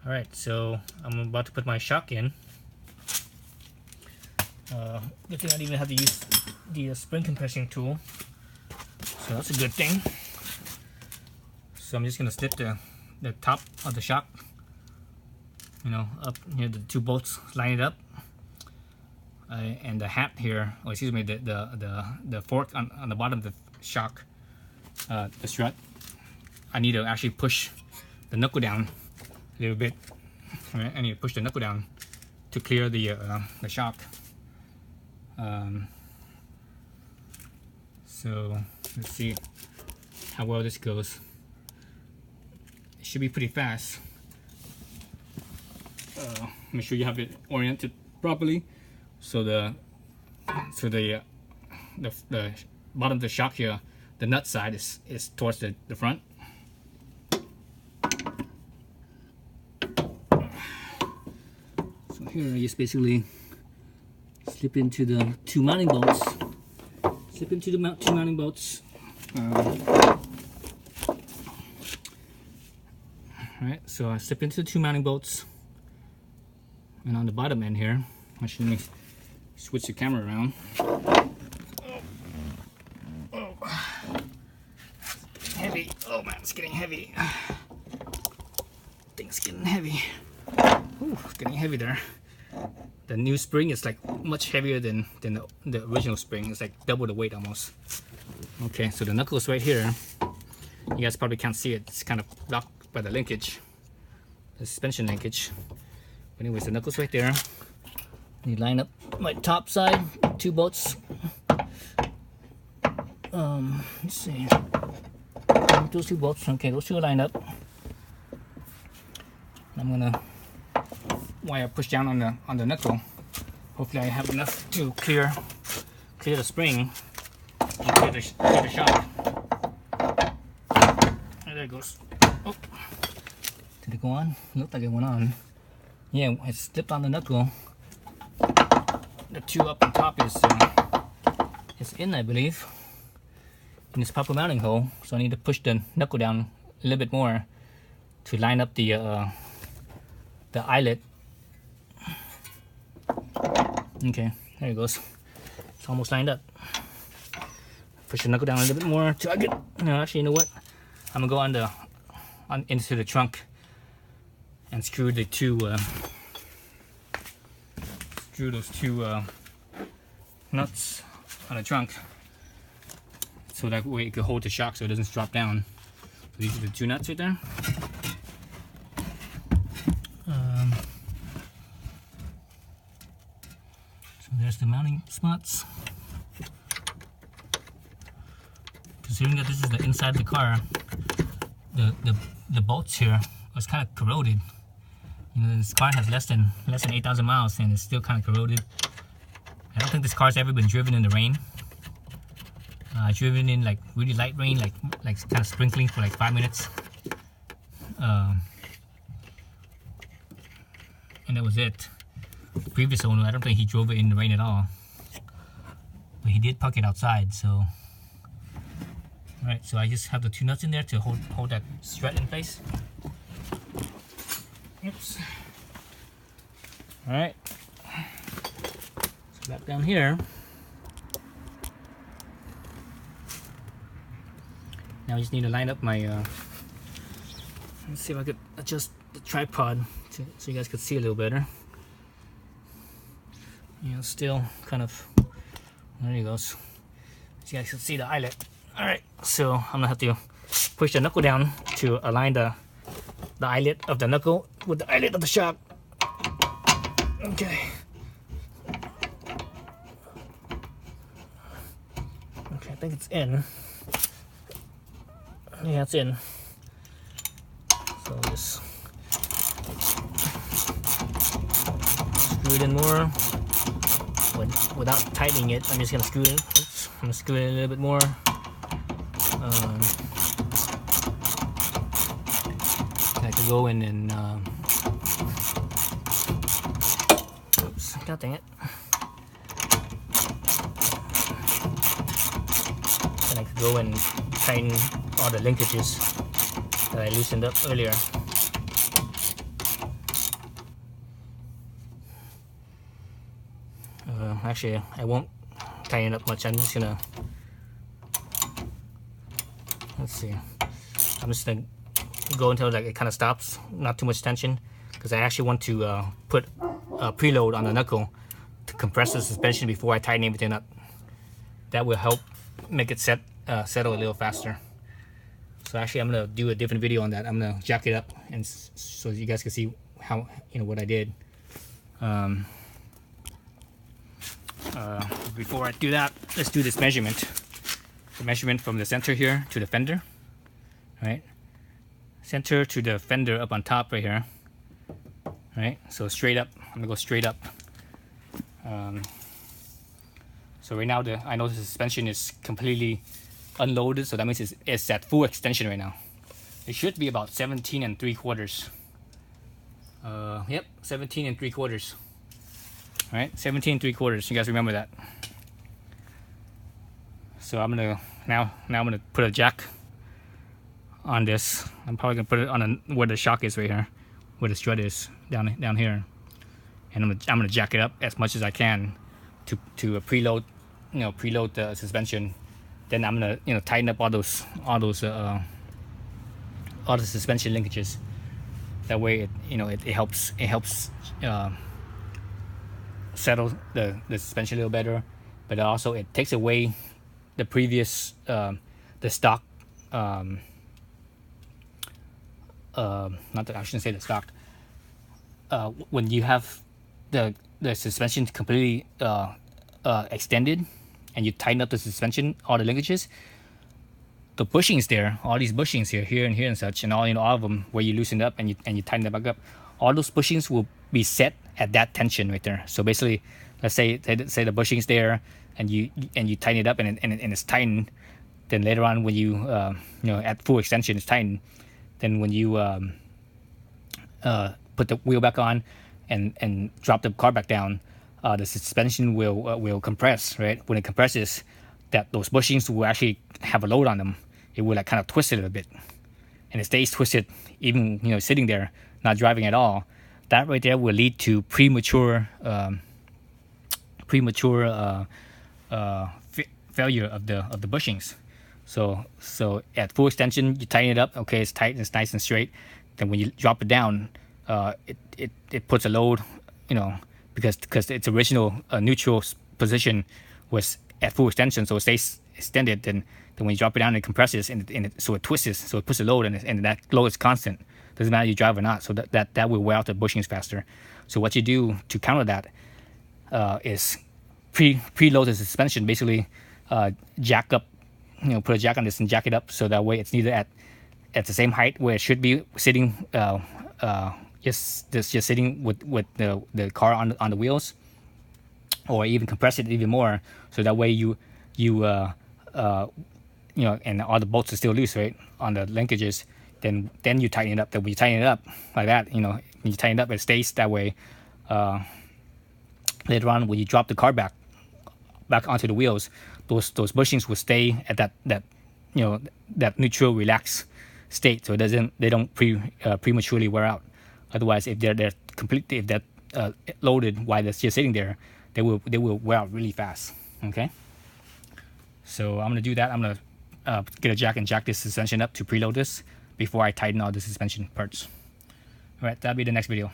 Alright, so I'm about to put my shock in. Good thing I didn't even have to use the spring compression tool, so that's a good thing. So I'm just gonna slip the top of the shock, up here, the two bolts, line it up, and the hat here, or excuse me, the fork on the bottom of the shock, the strut. I need to actually push the knuckle down a little bit. All right, I need to push the knuckle down to clear the shock. So let's see how well this goes. It should be pretty fast. Make sure you have it oriented properly, so the bottom of the shock here, the nut side is towards the front. So here I just basically slip into the two mounting bolts. Slip into the two mounting bolts. Alright, so I slip into the two mounting bolts, and on the bottom end here, actually let me switch the camera around. Oh. It's getting heavy. Oh man, it's getting heavy. Things getting heavy. Ooh, it's getting heavy there. The new spring is like much heavier than the original spring. It's like double the weight almost. Okay, so the knuckle is right here. You guys probably can't see it. It's kind of blocked by the linkage, the suspension linkage. But anyways, the knuckle's right there. You line up my top side, two bolts. Let's see. Those two bolts. Okay, those two are lined up. I'm gonna wire push down on the knuckle. Hopefully, I have enough to clear the spring and clear the shock. There it goes. Oh, did it go on? Looked like it went on. Yeah, it slipped on the knuckle. The two up on top is in, I believe, in this proper mounting hole. So I need to push the knuckle down a little bit more to line up the eyelet. Okay, there it goes. It's almost lined up. Push the knuckle down a little bit more till I get. No, actually, you know what? I'm gonna go into the trunk and screw the two. Screw those two nuts on the trunk, so that way it can hold the shock so it doesn't drop down. So these are the two nuts right there. So there's the mounting spots. Considering that this is the inside of the car, the bolts here was kind of corroded. This car has less than 8,000 miles and it's still kind of corroded. I don't think this car's ever been driven in the rain. Driven in like really light rain, like kind of sprinkling for like 5 minutes. And that was it. The previous owner, I don't think he drove it in the rain at all. But he did park it outside, so. Alright, so I just have the two nuts in there to hold that strut in place. Oops. Alright. So back down here. Now I just need to line up my let's see if I could adjust the tripod so you guys could see a little better. Still kind of, there you goes. So you guys can see the eyelet. Alright, so I'm gonna have to push the knuckle down to align the eyelet of the knuckle with the eyelet of the shock. Okay. Okay, I think it's in. Yeah, it's in. So just screw it in more. Without tightening it, I'm just gonna screw it in. Oops, I'm gonna screw it in a little bit more. I could go in and oops, god dang it. Then I could go and tighten all the linkages that I loosened up earlier. Actually, I won't tighten it up much. I'm just gonna, let's see. I'm just gonna go until like it kind of stops, not too much tension, because I actually want to put a preload on the knuckle to compress the suspension before I tighten everything up. That will help make it settle a little faster. So actually, I'm gonna do a different video on that. I'm gonna jack it up, and so you guys can see how, you know, what I did. Before I do that, let's do this measurement. The measurement from the center here to the fender, right? Center to the fender up on top right here, right? So straight up. I'm gonna go straight up. So right now, I know the suspension is completely unloaded, so that means it's at full extension right now. It should be about 17 3/4. Yep, 17 3/4. All right, 17 3/4. You guys remember that? So I'm gonna now I'm gonna put a jack on this. I'm probably gonna put it on where the shock is right here, where the strut is down here, and I'm gonna jack it up as much as I can to preload, you know, preload the suspension. Then I'm gonna, you know, tighten up all the suspension linkages. That way, it helps settle the suspension a little better, but also it takes away the previous the stock I shouldn't say the stock, when you have the suspension completely extended and you tighten up the suspension, all the linkages, the bushings there, all these bushings here and here and such, and all, you know, all of them where you loosen it up and you tighten it back up, all those bushings will be set at that tension right there. So basically, let's say the bushing's there and you tighten it up and it's tightened. Then later on, when you you know, at full extension, it's tightened. Then when you put the wheel back on and drop the car back down, the suspension will compress, right? When it compresses, those bushings will actually have a load on them. It will like kind of twist it a bit, and it stays twisted even, you know, sitting there, not driving at all. That right there will lead to premature failure of the bushings. So at full extension, you tighten it up. Okay, it's tight and it's nice and straight. Then when you drop it down, it puts a load, you know, because its original neutral position was at full extension, so it stays extended. Then when you drop it down, it compresses so it twists, so it puts a load, and that load is constant. Doesn't matter you drive or not. So that will wear out the bushings faster. So what you do to counter that is preload the suspension. Basically, jack up, you know, put a jack on this and jack it up, so that way it's neither at the same height where it should be sitting, just sitting with the car on the wheels, or even compress it even more, so that way you know, and all the bolts are still loose, right, on the linkages. Then you tighten it up. Then when you tighten it up like that, you know, when you tighten it up, it stays that way. Later on, when you drop the car back onto the wheels, those bushings will stay at that you know, that neutral relaxed state, so they don't prematurely wear out. Otherwise, if they're completely, if they're loaded while they're just sitting there, they will wear out really fast. Okay, so I'm gonna do that. I'm gonna get a jack and jack this suspension up to preload this before I tighten all the suspension parts. All right, that'll be the next video.